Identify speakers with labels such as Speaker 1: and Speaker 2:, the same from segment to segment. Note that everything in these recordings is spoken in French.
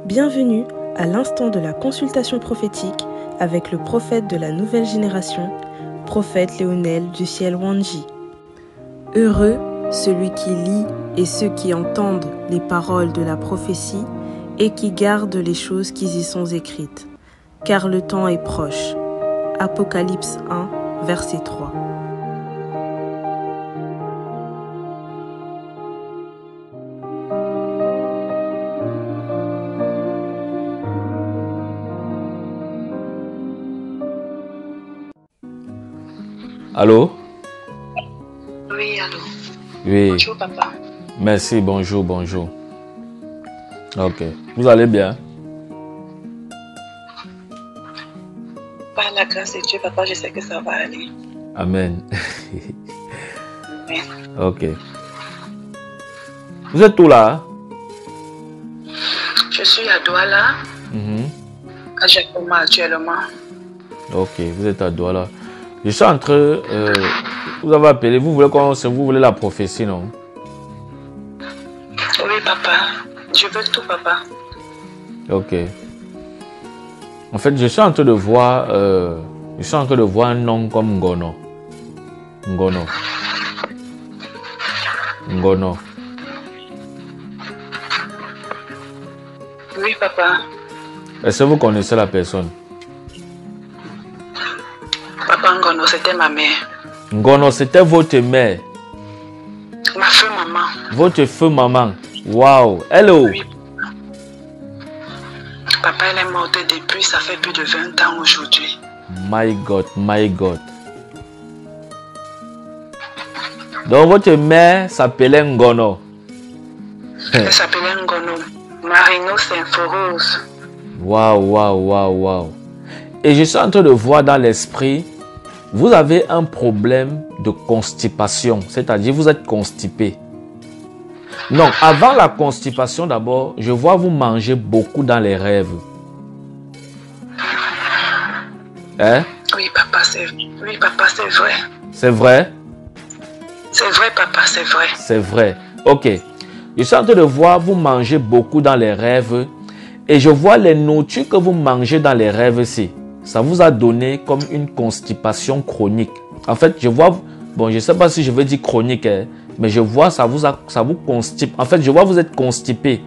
Speaker 1: Bienvenue à l'instant de la consultation prophétique avec le prophète de la nouvelle génération, prophète Léonel du ciel Wanji. Heureux celui qui lit et ceux qui entendent les paroles de la prophétie et qui gardent les choses qui y sont écrites, car le temps est proche. Apocalypse 1, verset 3.
Speaker 2: Allô?
Speaker 3: Oui, allô.
Speaker 2: Oui.
Speaker 3: Bonjour, papa.
Speaker 2: Merci, bonjour, bonjour. Ok. Vous allez bien?
Speaker 3: Par la grâce de Dieu, papa, je sais que ça va aller.
Speaker 2: Amen.
Speaker 3: Amen.
Speaker 2: Ok. Vous êtes où là?
Speaker 3: Je suis à Douala, à Jacoma actuellement.
Speaker 2: Ok, vous êtes à Douala. Je suis en train... vous avez appelé, vous voulez la prophétie, non?
Speaker 3: Oui, papa. Je veux tout, papa.
Speaker 2: Ok. En fait, je suis en train de voir... un nom comme Ngono. Ngono.
Speaker 3: Oui, papa.
Speaker 2: Est-ce que vous connaissez la personne?
Speaker 3: Papa Ngono, c'était ma mère.
Speaker 2: Ngono, c'était votre mère.
Speaker 3: Ma feu maman.
Speaker 2: Votre feu maman. Waouh. Hello.
Speaker 3: Oui. Papa, elle est morte depuis, ça fait plus de 20 ans aujourd'hui.
Speaker 2: My God, my God. Donc votre mère s'appelait Ngono.
Speaker 3: Elle s'appelait Ngono. Marino Symphoros.
Speaker 2: Waouh. Et je suis en train de voir dans l'esprit, vous avez un problème de constipation, c'est-à-dire vous êtes constipé. Non, avant la constipation d'abord, je vois vous manger beaucoup dans les rêves. Hein?
Speaker 3: Oui, papa, c'est vrai.
Speaker 2: C'est vrai?
Speaker 3: C'est vrai, papa, c'est vrai.
Speaker 2: C'est vrai. Ok. Je suis en train de voir vous manger beaucoup dans les rêves et je vois les nourritures que vous mangez dans les rêves ici. Ça vous a donné comme une constipation chronique. En fait, je vois, bon, je ne sais pas si je veux dire chronique, hein, mais je vois ça vous constipe. En fait, je vois vous êtes constipé.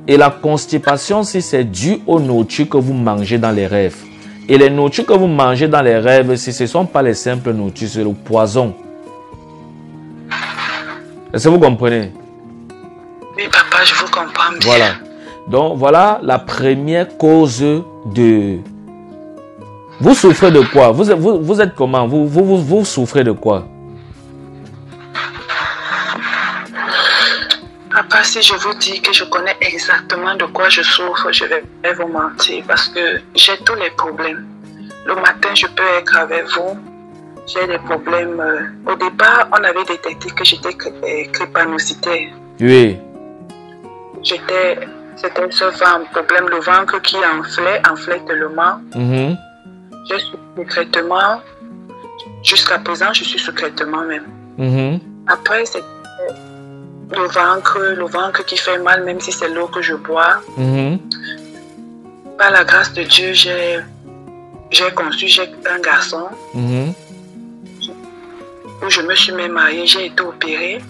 Speaker 2: Et la constipation, si c'est dû aux nourritures que vous mangez dans les rêves. Et les nourritures que vous mangez dans les rêves, si ce ne sont pas les simples nourritures, c'est le poison. Est-ce que vous comprenez?
Speaker 3: Oui, papa, je vous comprends bien.
Speaker 2: Voilà. Donc, voilà la première cause de... Vous souffrez de quoi? Vous êtes comment? Vous souffrez de quoi?
Speaker 3: Papa, si je vous dis que je connais exactement de quoi je souffre, je vais vous mentir parce que j'ai tous les problèmes. Le matin, je peux être avec vous. J'ai des problèmes. Au départ, on avait détecté que j'étais crépanocytaire.
Speaker 2: Oui.
Speaker 3: C'était ce problème, le ventre qui enflait tellement. Je suis sous traitement. Jusqu'à présent, je suis sous traitement même. Après, c'est le ventre qui fait mal, même si c'est l'eau que je bois. Par la grâce de Dieu, j'ai un garçon. Où je me suis même mariée, j'ai été opérée.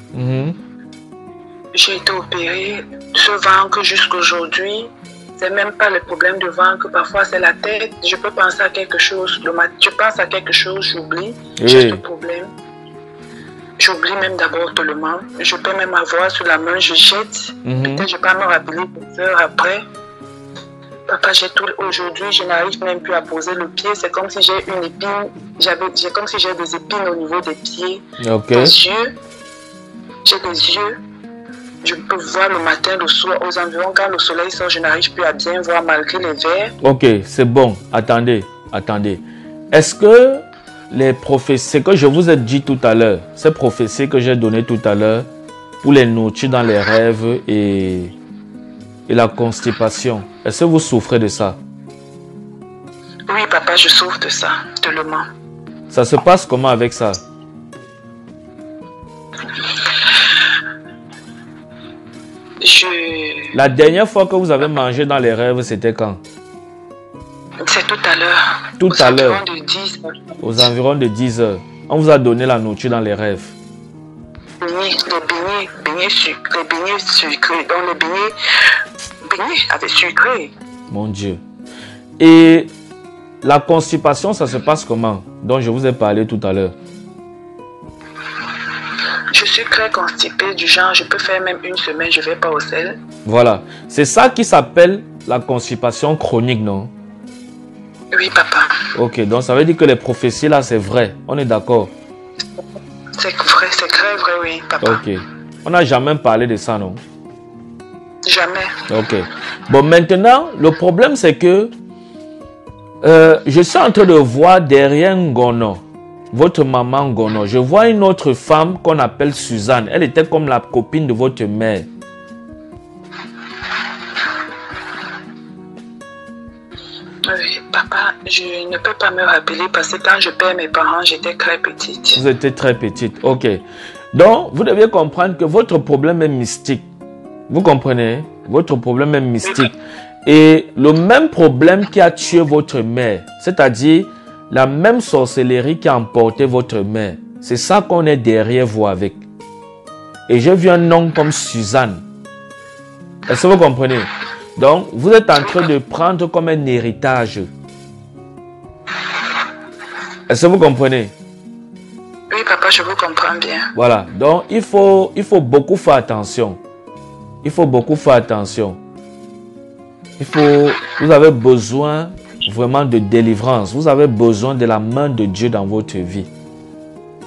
Speaker 3: J'ai été opérée. Ce ventre jusqu'à aujourd'hui, c'est même pas le problème de ventre. Parfois, c'est la tête. Je peux penser à quelque chose. Je pense à quelque chose, j'oublie. J'ai ce problème. J'oublie même d'abord tellement. Je peux même avoir sur la main, je jette. Peut-être je peux me rappeler des heures après. Papa, aujourd'hui, je n'arrive même plus à poser le pied. C'est comme si j'ai une épine. Comme si j'ai des épines au niveau des pieds.
Speaker 2: Ok.
Speaker 3: Des yeux. J'ai des yeux. Je peux voir le matin, le soir, aux environs, quand le soleil sort, je n'arrive plus à bien voir malgré les verres.
Speaker 2: Ok, c'est bon. Attendez. Est-ce que les prophéties que je vous ai dit tout à l'heure, ces prophéties que j'ai données tout à l'heure, pour les nourritures dans les rêves et la constipation, est-ce que vous souffrez de ça?
Speaker 3: Oui, papa, je souffre de ça, tellement.
Speaker 2: Ça se passe comment avec ça? La dernière fois que vous avez mangé dans les rêves, c'était quand?
Speaker 3: C'est tout à l'heure.
Speaker 2: Tout à l'heure.
Speaker 3: Aux environs de 10 heures.
Speaker 2: Aux environs de 10 heures. On vous a donné la nourriture dans les rêves.
Speaker 3: Les beignets sucrés. Donc les beignets avec sucré.
Speaker 2: Mon Dieu. Et la constipation, ça se passe comment? Dont je vous ai parlé tout à l'heure.
Speaker 3: Je suis très constipée, du genre, je peux faire même une semaine, je ne vais pas au sel.
Speaker 2: Voilà. C'est ça qui s'appelle la constipation chronique, non?
Speaker 3: Oui, papa.
Speaker 2: Ok, donc ça veut dire que les prophéties là, c'est vrai. On est d'accord?
Speaker 3: C'est vrai, c'est très vrai, oui, papa.
Speaker 2: Ok. On n'a jamais parlé de ça, non?
Speaker 3: Jamais.
Speaker 2: Ok. Bon, maintenant, le problème, c'est que je suis en train de voir derrière Ngono, votre maman Ngono, je vois une autre femme qu'on appelle Suzanne. Elle était comme la copine de votre mère.
Speaker 3: Oui, papa, je ne peux pas me rappeler parce que quand je perds mes parents, j'étais très petite.
Speaker 2: Vous étiez très petite, ok. Donc, vous devez comprendre que votre problème est mystique. Vous comprenez? Votre problème est mystique. Et le même problème qui a tué votre mère, c'est-à-dire la même sorcellerie qui a emporté votre mère, c'est ça qu'on est derrière vous avec. Et j'ai vu un nom comme Suzanne. Est-ce que vous comprenez? Donc, vous êtes en train de prendre comme un héritage. Est-ce que vous comprenez?
Speaker 3: Oui, papa, je vous comprends bien.
Speaker 2: Voilà. Donc, il faut beaucoup faire attention. Il faut beaucoup faire attention. Vous avez besoin vraiment de délivrance. Vous avez besoin de la main de Dieu dans votre vie.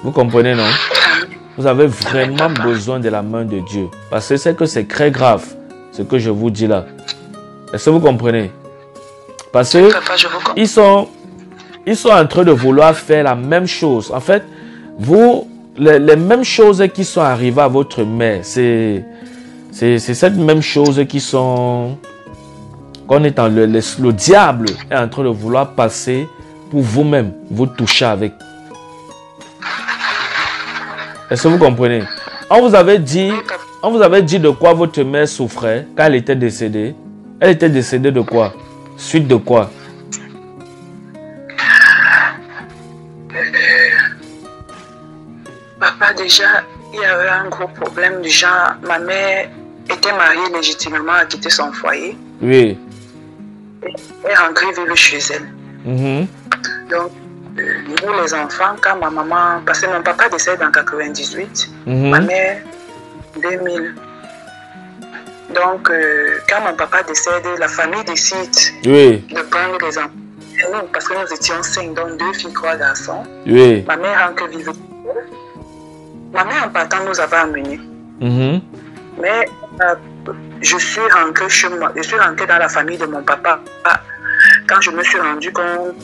Speaker 2: Vous comprenez, non? Vous avez vraiment besoin de la main de Dieu. Parce que c'est très grave, ce que je vous dis là. Est-ce que vous comprenez? Parce que ils sont en train de vouloir faire la même chose. En fait, les mêmes choses qui sont arrivées à votre mère, c'est cette même chose qui sont... le diable est en train de vouloir passer pour vous-même, vous toucher avec. Est-ce que vous comprenez? On vous avait dit de quoi votre mère souffrait quand elle était décédée. Elle était décédée de quoi? Suite de quoi?
Speaker 3: Papa, déjà, il y avait un gros problème du genre, ma mère était mariée légitimement, a quitté son foyer.
Speaker 2: Oui.
Speaker 3: Elle est rentrée vivre chez elle. Donc, nous les enfants, quand ma maman, parce que mon papa décède en 98, ma mère 2000. Donc, quand mon papa décède, la famille décide de prendre les enfants. Et nous, parce que nous étions 5, donc 2 filles, 3 garçons.
Speaker 2: Oui.
Speaker 3: Ma mère rentre vivre. Ma mère, en partant, nous avait amenés. Mais je suis rentrée chez moi, je suis rentrée dans la famille de mon papa quand je me suis rendu compte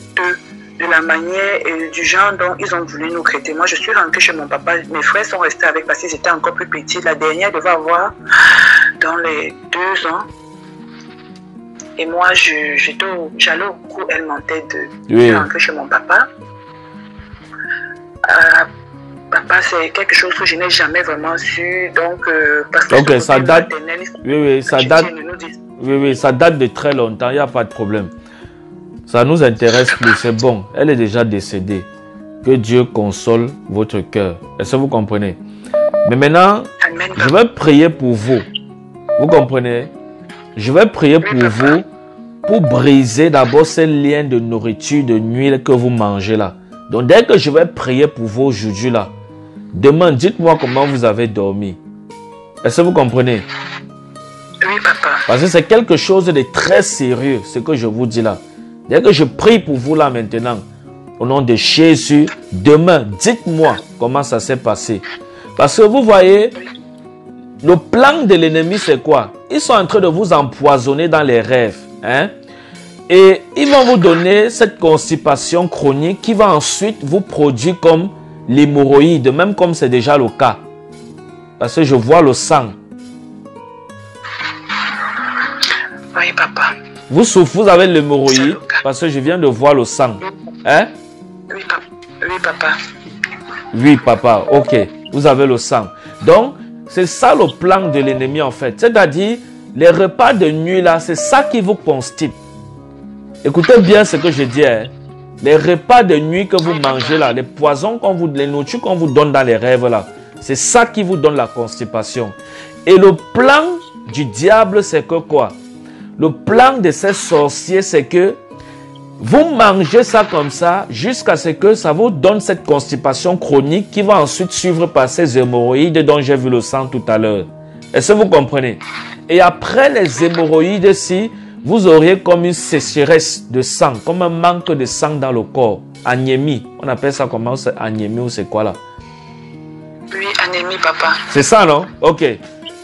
Speaker 3: de la manière et du genre dont ils ont voulu nous traiter. Moi, je suis rentrée chez mon papa. Mes frères sont restés avec parce qu'ils étaient encore plus petits. La dernière devait avoir dans les 2 ans. Et moi, j'allais au cours, elle montait de rentrer chez mon papa. Papa, c'est quelque chose que je n'ai jamais vraiment su. Donc, parce que
Speaker 2: ça date. Ça date de très longtemps. Il n'y a pas de problème. Ça nous intéresse plus. C'est bon. Elle est déjà décédée. Que Dieu console votre cœur. Est-ce que vous comprenez? Mais maintenant, je vais prier pour vous. Vous comprenez? Je vais prier pour vous pour briser d'abord ces liens de nourriture, de nuit que vous mangez là. Donc, dès que je vais prier pour vous aujourd'hui là, demain, dites-moi comment vous avez dormi. Est-ce que vous comprenez?
Speaker 3: Oui, papa.
Speaker 2: Parce que c'est quelque chose de très sérieux, ce que je vous dis là. Dès que je prie pour vous là maintenant, au nom de Jésus, demain, dites-moi comment ça s'est passé. Parce que vous voyez, le plan de l'ennemi, c'est quoi? Ils sont en train de vous empoisonner dans les rêves. Hein? Et ils vont vous donner cette constipation chronique qui va ensuite vous produire comme l'hémorroïde, même comme c'est déjà le cas. Parce que je vois le sang.
Speaker 3: Oui, papa.
Speaker 2: Vous souffrez, vous avez l'hémorroïde parce que je viens de voir le sang. Hein?
Speaker 3: Oui, papa. Oui, papa.
Speaker 2: Oui, papa. Ok. Vous avez le sang. Donc, c'est ça le plan de l'ennemi en fait. C'est-à-dire, les repas de nuit là, c'est ça qui vous constipe. Écoutez bien ce que je dis. Hein. Les repas de nuit que vous mangez là, les poisons qu'on vous, les nourritures qu'on vous donne dans les rêves là, c'est ça qui vous donne la constipation. Et le plan du diable, c'est que quoi? Le plan de ces sorciers, c'est que vous mangez ça comme ça jusqu'à ce que ça vous donne cette constipation chronique qui va ensuite suivre par ces hémorroïdes dont j'ai vu le sang tout à l'heure. Est-ce que vous comprenez? Et après les hémorroïdes-ci, vous auriez comme une sécheresse de sang, comme un manque de sang dans le corps. Anémie. On appelle ça comment? C'est anémie ou c'est quoi là?
Speaker 3: Oui, anémie, papa.
Speaker 2: C'est ça, non? Ok.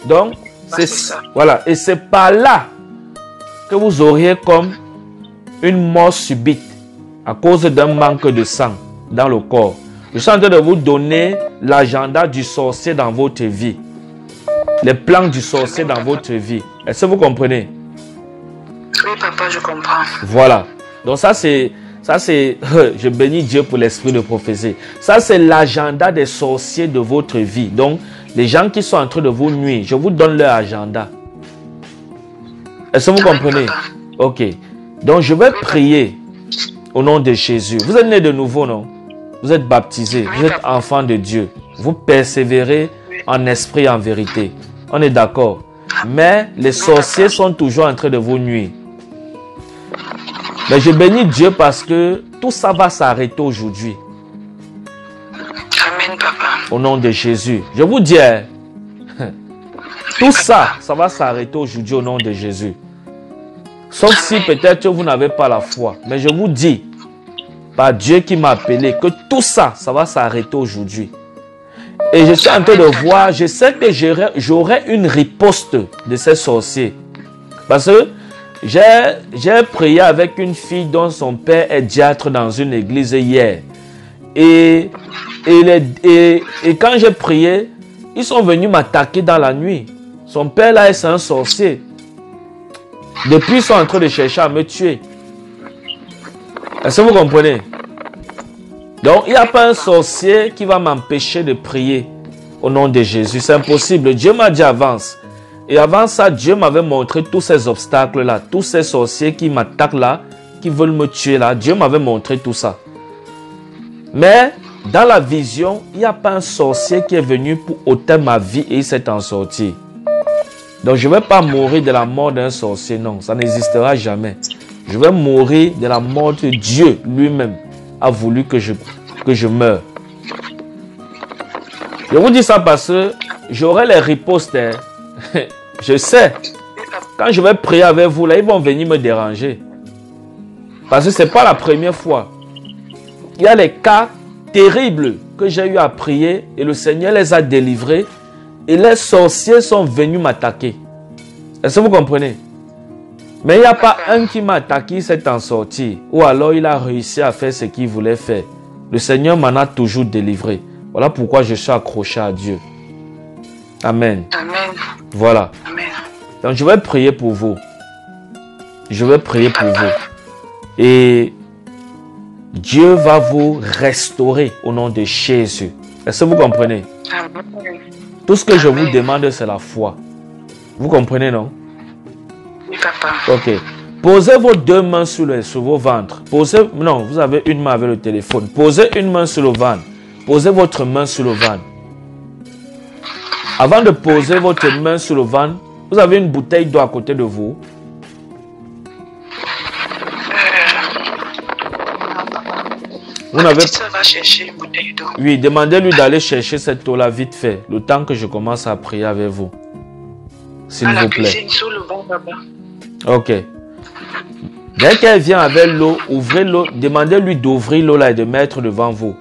Speaker 2: Donc, c'est ça. Voilà. Et c'est par là que vous auriez comme une mort subite à cause d'un manque de sang dans le corps. Je suis en train de vous donner l'agenda du sorcier dans votre vie. Les plans du sorcier dans votre vie. Est-ce que vous comprenez?
Speaker 3: Oui, papa, je comprends.
Speaker 2: Voilà. Donc ça c'est, je bénis Dieu pour l'esprit de prophétie. Ça c'est l'agenda des sorciers de votre vie. Donc, les gens qui sont en train de vous nuire, je vous donne leur agenda. Est-ce que vous comprenez? Ok. Donc, je vais prier au nom de Jésus. Vous êtes né de nouveau, non? Vous êtes baptisé. Vous êtes enfant de Dieu. Vous persévérez en esprit et en vérité. On est d'accord. Mais les sorciers sont toujours en train de vous nuire. Mais je bénis Dieu parce que tout ça va s'arrêter aujourd'hui.
Speaker 3: Amen, papa.
Speaker 2: Au nom de Jésus. Je vous dis, tout ça va s'arrêter aujourd'hui au nom de Jésus. Sauf si peut-être vous n'avez pas la foi. Mais je vous dis, par Dieu qui m'a appelé, que tout ça va s'arrêter aujourd'hui. Et je suis en train de voir, je sais que j'aurai une riposte de ces sorciers. Parce que j'ai prié avec une fille dont son père est diacre dans une église hier. Et quand j'ai prié, ils sont venus m'attaquer dans la nuit. Son père là, c'est un sorcier. Depuis, ils sont en train de chercher à me tuer. Est-ce que vous comprenez? Donc, il n'y a pas un sorcier qui va m'empêcher de prier au nom de Jésus. C'est impossible. Dieu m'a dit avance. Et avant ça, Dieu m'avait montré tous ces obstacles-là. Tous ces sorciers qui m'attaquent là, qui veulent me tuer là. Dieu m'avait montré tout ça. Mais, dans la vision, il n'y a pas un sorcier qui est venu pour ôter ma vie et il s'est en sorti. Donc, je ne vais pas mourir de la mort d'un sorcier. Non, ça n'existera jamais. Je vais mourir de la mort de Dieu lui-même a voulu que je meure. Je vous dis ça parce que j'aurai les ripostes. Hein. Je sais. Quand je vais prier avec vous, là, ils vont venir me déranger. Parce que ce n'est pas la première fois. Il y a les cas terribles que j'ai eu à prier et le Seigneur les a délivrés. Et les sorciers sont venus m'attaquer. Est-ce que vous comprenez? Mais il n'y a pas un qui m'a attaqué, il s'est en sorti. Ou alors il a réussi à faire ce qu'il voulait faire. Le Seigneur m'en a toujours délivré. Voilà pourquoi je suis accroché à Dieu. Amen.
Speaker 3: Amen.
Speaker 2: Voilà.
Speaker 3: Amen.
Speaker 2: Donc je vais prier pour vous. Je vais prier pour vous. Et Dieu va vous restaurer au nom de Jésus. Est-ce que vous comprenez?
Speaker 3: Amen.
Speaker 2: Tout ce que je vous demande, c'est la foi. Vous comprenez, non?
Speaker 3: Oui, papa.
Speaker 2: Ok. Posez vos deux mains sur vos ventres. Non, vous avez une main avec le téléphone. Posez une main sur le ventre. Posez votre main sur le ventre. Avant de poser votre main sur le ventre, vous avez une bouteille d'eau à côté de vous. Vous n'avez pas.
Speaker 3: Va chercher une bouteille d'eau.
Speaker 2: Oui, demandez-lui d'aller chercher cette eau-là vite fait. Le temps que je commence à prier avec vous. S'il vous plaît.
Speaker 3: Cuisine, sous le banc, papa.
Speaker 2: Ok. Dès qu'elle vient avec l'eau, ouvrez l'eau. Demandez-lui d'ouvrir l'eau là et de mettre devant vous.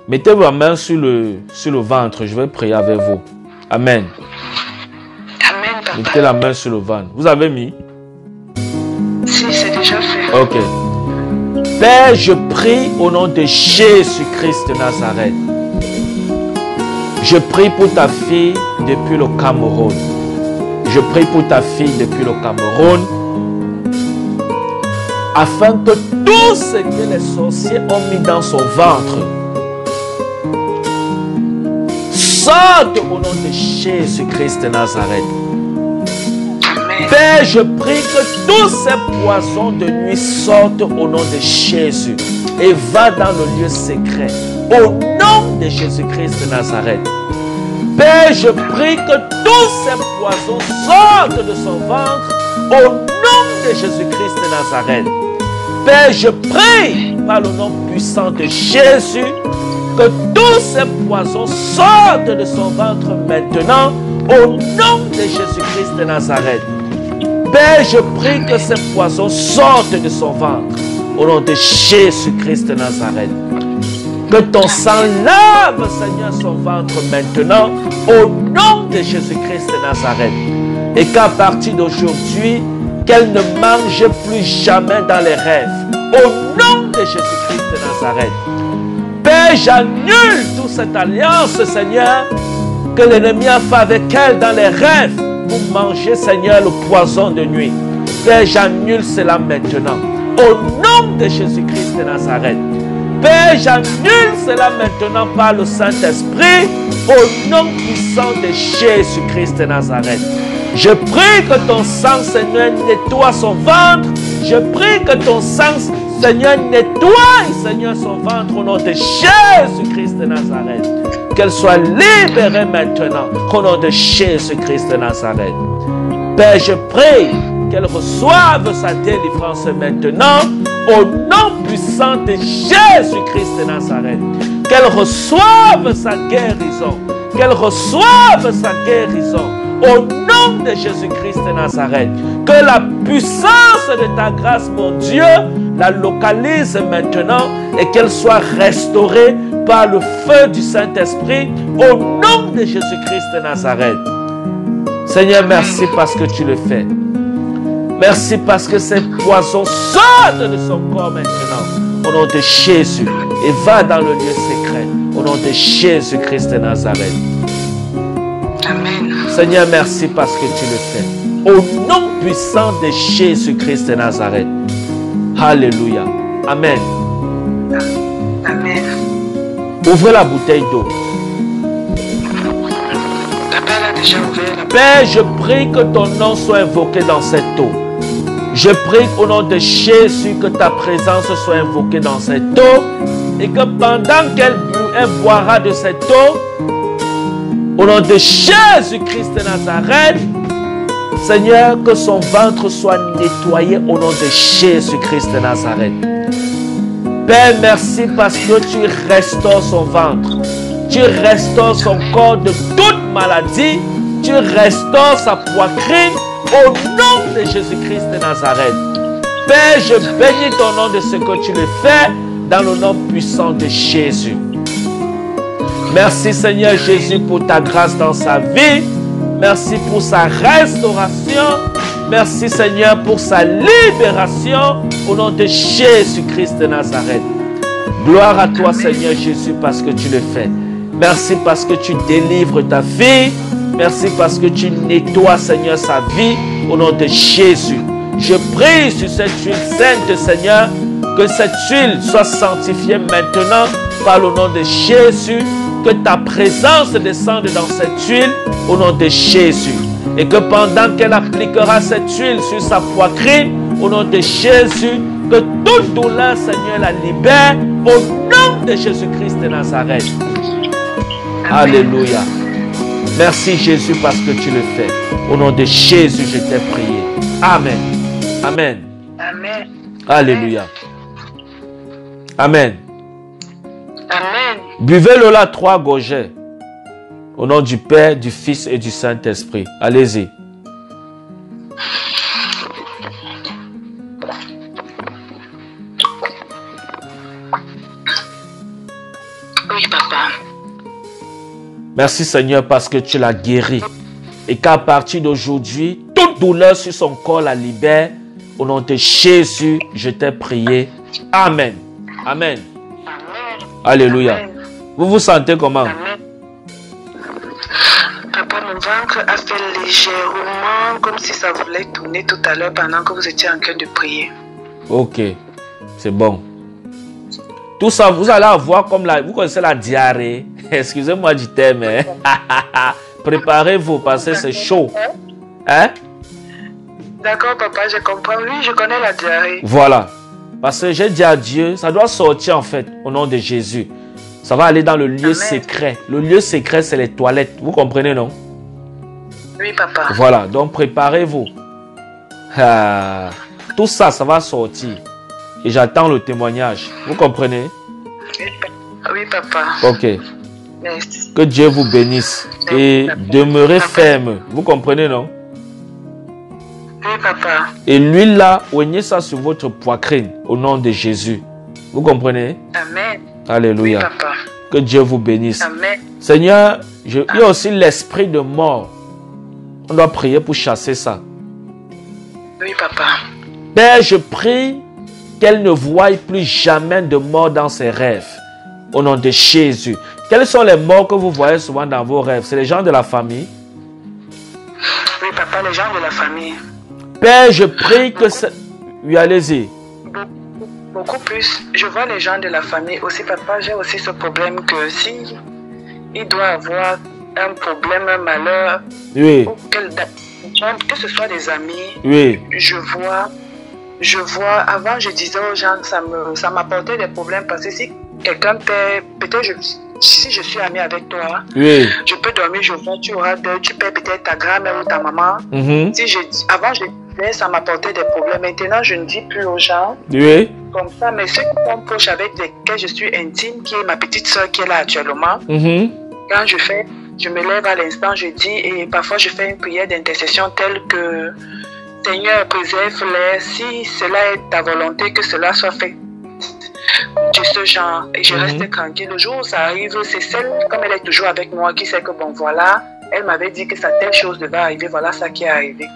Speaker 2: Mettez vos mains sur le ventre. Je vais prier avec vous. Amen.
Speaker 3: Amen, papa.
Speaker 2: Mettez la main sur le ventre. Vous avez mis?
Speaker 3: Si, c'est déjà fait.
Speaker 2: Ok. Père, je prie au nom de Jésus-Christ de Nazareth. Je prie pour ta fille depuis le Cameroun. Je prie pour ta fille depuis le Cameroun. Afin que tout ce que les sorciers ont mis dans son ventre sorte au nom de Jésus-Christ de Nazareth.
Speaker 3: Amen.
Speaker 2: Père, je prie que tous ces poisons de nuit sortent au nom de Jésus et va dans le lieu secret. Au nom de Jésus-Christ de Nazareth. Père, je prie que tous ces poisons sortent de son ventre au nom de Jésus-Christ de Nazareth. Père, je prie par le nom puissant de Jésus que tous ces poisons sortent de son ventre maintenant au nom de Jésus-Christ de Nazareth. Père, je prie que ces poisons sortent de son ventre au nom de Jésus-Christ de Nazareth. Que ton sang lave, Seigneur, son ventre maintenant au nom de Jésus-Christ de Nazareth. Et qu'à partir d'aujourd'hui, qu'elle ne mange plus jamais dans les rêves. Au nom de Jésus-Christ de Nazareth. Père, j'annule toute cette alliance, Seigneur, que l'ennemi a fait avec elle dans les rêves pour manger, Seigneur, le poison de nuit. Père, j'annule cela maintenant. Au nom de Jésus-Christ de Nazareth. Père, j'annule cela maintenant par le Saint-Esprit au nom puissant de Jésus-Christ de Nazareth. Je prie que ton sang, Seigneur, nettoie son ventre. Je prie que ton sang, Seigneur, nettoie, Seigneur, son ventre au nom de Jésus-Christ de Nazareth. Qu'elle soit libérée maintenant au nom de Jésus-Christ de Nazareth. Père, je prie qu'elle reçoive sa délivrance maintenant au nom puissant de Jésus-Christ de Nazareth. Qu'elle reçoive sa guérison. Qu'elle reçoive sa guérison au nom de Jésus-Christ de Nazareth. Que la puissance de ta grâce, mon Dieu, la localise maintenant et qu'elle soit restaurée par le feu du Saint-Esprit au nom de Jésus-Christ de Nazareth. Seigneur, merci parce que tu le fais. Merci parce que ces poisons sortent de son corps maintenant au nom de Jésus et va dans le lieu secret au nom de Jésus-Christ de Nazareth.
Speaker 3: Amen.
Speaker 2: Seigneur, merci parce que tu le fais. Au nom puissant de Jésus-Christ de Nazareth. Alléluia. Amen.
Speaker 3: Amen.
Speaker 2: Ouvrez la bouteille d'eau.
Speaker 3: La Père a déjà ouvert.
Speaker 2: Père, je prie que ton nom soit invoqué dans cette eau. Je prie au nom de Jésus que ta présence soit invoquée dans cette eau et que pendant qu'elle boira de cette eau, au nom de Jésus-Christ de Nazareth, Seigneur, que son ventre soit nettoyé au nom de Jésus-Christ de Nazareth. Père, merci parce que tu restaures son ventre. Tu restaures son corps de toute maladie. Tu restaures sa poitrine au nom de Jésus-Christ de Nazareth. Père, je bénis ton nom de ce que tu le fais dans le nom puissant de Jésus. Merci Seigneur Jésus pour ta grâce dans sa vie. Merci pour sa restauration. Merci Seigneur pour sa libération au nom de Jésus-Christ de Nazareth. Gloire à toi Seigneur Jésus parce que tu le fais. Merci parce que tu délivres ta fille. Merci parce que tu nettoies Seigneur sa vie au nom de Jésus. Je prie sur cette huile sainte Seigneur, que cette huile soit sanctifiée maintenant par le nom de Jésus. Que ta présence descende dans cette huile au nom de Jésus. Et que pendant qu'elle appliquera cette huile sur sa poitrine, au nom de Jésus, que toute douleur, Seigneur, la libère au nom de Jésus-Christ de Nazareth. Alléluia. Merci Jésus parce que tu le fais. Au nom de Jésus, je t'ai prié. Amen. Amen.
Speaker 3: Amen.
Speaker 2: Alléluia. Amen.
Speaker 3: Amen.
Speaker 2: Buvez-le là 3 gorgées. Au nom du Père, du Fils et du Saint-Esprit. Allez-y.
Speaker 3: Oui, papa.
Speaker 2: Merci Seigneur parce que tu l'as guéri. Et qu'à partir d'aujourd'hui, toute douleur sur son corps la libère. Au nom de Jésus, je t'ai prié. Amen. Amen.
Speaker 3: Amen.
Speaker 2: Alléluia.
Speaker 3: Amen.
Speaker 2: Vous vous sentez comment?
Speaker 3: Amen. Papa, mon ventre a fait légèrement comme si ça voulait tourner tout à l'heure pendant que vous étiez en train de prier.
Speaker 2: Ok. C'est bon. Tout ça, vous allez avoir comme vous connaissez la diarrhée. Excusez-moi du terme. Hein? Préparez-vous parce que c'est chaud. Hein?
Speaker 3: D'accord, papa, je comprends. Oui, je connais la diarrhée.
Speaker 2: Voilà. Parce que j'ai dit à Dieu, ça doit sortir en fait, au nom de Jésus. Ça va aller dans le lieu secret. Le lieu secret, c'est les toilettes. Vous comprenez, non?
Speaker 3: Oui, papa.
Speaker 2: Voilà, donc préparez-vous. Tout ça, ça va sortir. Et j'attends le témoignage. Vous comprenez?
Speaker 3: Oui, papa.
Speaker 2: Ok.
Speaker 3: Merci.
Speaker 2: Que Dieu vous bénisse. Et demeurez ferme. Vous comprenez, non?
Speaker 3: Oui, papa.
Speaker 2: Et l'huile là, oignez ça sur votre poitrine au nom de Jésus. Vous comprenez?
Speaker 3: Amen.
Speaker 2: Alléluia.
Speaker 3: Oui, papa.
Speaker 2: Que Dieu vous bénisse.
Speaker 3: Amen.
Speaker 2: Seigneur, il y a aussi l'esprit de mort. On doit prier pour chasser ça.
Speaker 3: Oui, papa.
Speaker 2: Père, je prie qu'elle ne voie plus jamais de mort dans ses rêves. Au nom de Jésus. Quels sont les morts que vous voyez souvent dans vos rêves? C'est les gens de la famille?
Speaker 3: Oui, papa, les gens de la famille.
Speaker 2: Père, je prie que ça... Oui, allez-y.
Speaker 3: Beaucoup plus. Je vois les gens de la famille aussi, papa. J'ai aussi ce problème que si il doit avoir un problème, un malheur,
Speaker 2: oui,
Speaker 3: que ce soit des amis,
Speaker 2: oui,
Speaker 3: je vois, avant je disais aux gens que ça m'apportait des problèmes parce que si quelqu'un peut-être si je suis amie avec toi,
Speaker 2: oui,
Speaker 3: je peux dormir, je vois, tu perds peut-être ta grand-mère ou ta maman. Si avant je disais, ça m'apportait des problèmes. Maintenant, je ne dis plus aux gens.
Speaker 2: Oui.
Speaker 3: Comme ça, mais ceux qui sont proches avec lesquels je suis intime, qui est ma petite soeur qui est là actuellement, quand je me lève à l'instant, je dis, et parfois je fais une prière d'intercession telle que Seigneur, préserve-les, si cela est ta volonté, que cela soit fait de ce genre. Et je reste tranquille. Le jour où ça arrive, c'est celle, comme elle est toujours avec moi, qui sait que bon voilà, elle m'avait dit que ça telle chose devait arriver, voilà ça qui est arrivé.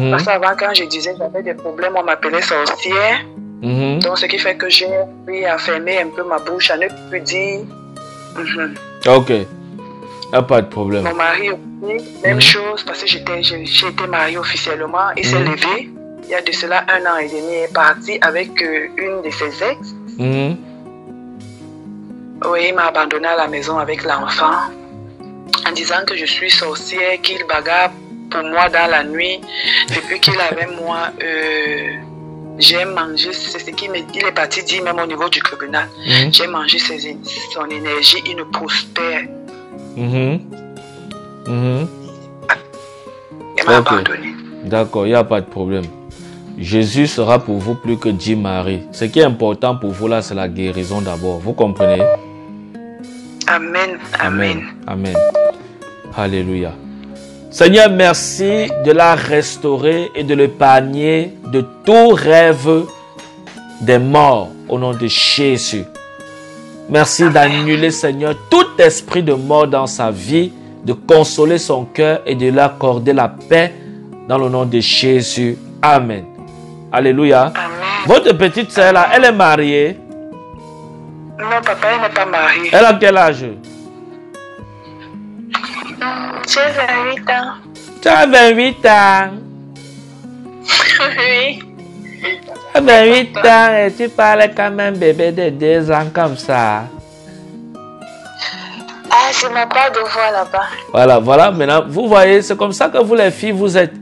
Speaker 3: Parce qu'avant, quand je disais que j'avais des problèmes, on m'appelait sorcière. Donc, ce qui fait que j'ai appris à fermer un peu ma bouche, à ne plus dire.
Speaker 2: Ok. Ah, pas de problème.
Speaker 3: Mon mari aussi, même chose, parce que j'ai été mariée officiellement. Il s'est levé. Il y a de cela 1 an et demi. Il est parti avec une de ses ex. Oui, il m'a abandonné à la maison avec l'enfant. En disant que je suis sorcière, qu'il bagarre pour moi dans la nuit. Depuis qu'il avait moi, j'ai mangé, c'est ce qu'il est parti dire même au niveau du tribunal. J'ai mangé son énergie, il ne prospère. Il m'a abandonné.
Speaker 2: D'accord, il n'y a pas de problème. Jésus sera pour vous plus que 10 maris. Ce qui est important pour vous là, c'est la guérison d'abord. Vous comprenez?
Speaker 3: Amen. Amen.
Speaker 2: Amen. Alléluia. Seigneur, merci de la restaurer et de l'épargner de tout rêve des morts au nom de Jésus. Merci d'annuler, Seigneur, tout esprit de mort dans sa vie, de consoler son cœur et de lui accorder la paix dans le nom de Jésus. Amen. Alléluia.
Speaker 3: Amen.
Speaker 2: Votre petite sœur là, elle est mariée?
Speaker 3: Non, papa, elle n'est pas mariée.
Speaker 2: Elle a quel âge?
Speaker 3: J'ai 28 ans.
Speaker 2: Tu as 28 ans.
Speaker 3: Oui.
Speaker 2: Tu as 28 ans et tu parles comme un bébé de 2 ans comme ça.
Speaker 3: Ah, c'est ma part de voix là-bas.
Speaker 2: Voilà. Maintenant, vous voyez, c'est comme ça que vous les filles, vous êtes.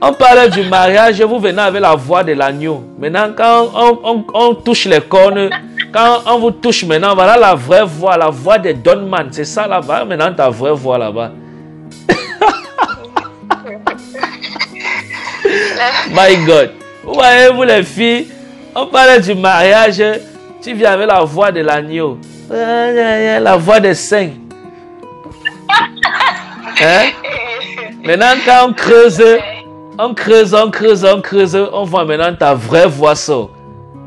Speaker 2: On parle du mariage et vous venez avec la voix de l'agneau. Maintenant, quand on touche les cornes, quand on vous touche maintenant, voilà la vraie voix, la voix de Donman. C'est ça là-bas. Maintenant, ta vraie voix là-bas. My God. Vous voyez, vous les filles, on parle du mariage, tu viens avec la voix de l'agneau. La voix des saints. Hein? Maintenant, quand on creuse, on voit maintenant ta vraie voix sort.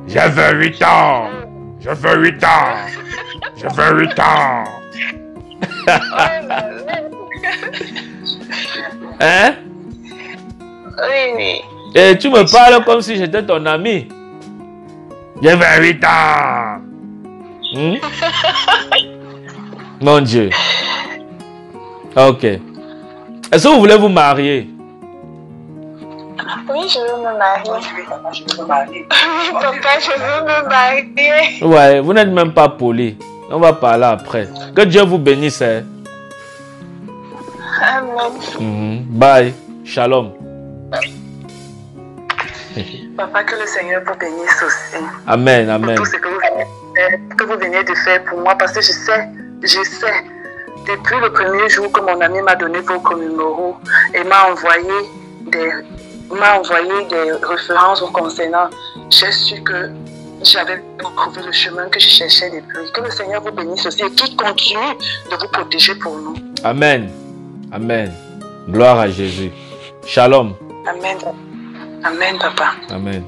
Speaker 4: J'ai 28 ans. J'ai 28 ans. J'ai 28 ans.
Speaker 2: Hein?
Speaker 3: Oui.
Speaker 2: Et tu me parles comme si j'étais ton ami.
Speaker 4: J'ai 28 ans.
Speaker 2: Mon Dieu. Ok. Est-ce que vous voulez vous marier?
Speaker 3: Oui, je veux me marier. Papa, je veux me marier. Papa, je veux me marier.
Speaker 2: Ouais, vous n'êtes même pas poli. On va parler après. Que Dieu vous bénisse. Hein?
Speaker 3: Amen.
Speaker 2: Bye. Shalom.
Speaker 3: Papa, que le Seigneur vous bénisse aussi.
Speaker 2: Amen, amen.
Speaker 3: Pour tout ce que vous venez de faire pour moi, parce que je sais, depuis le premier jour que mon ami m'a donné votre numéro et m'a envoyé des références vous concernant, j'ai su que j'avais trouvé le chemin que je cherchais depuis. Que le Seigneur vous bénisse aussi et qu'il continue de vous protéger pour nous.
Speaker 2: Amen. Amen. Gloire à Jésus. Shalom.
Speaker 3: Amen. Amen, papa.
Speaker 2: Amen.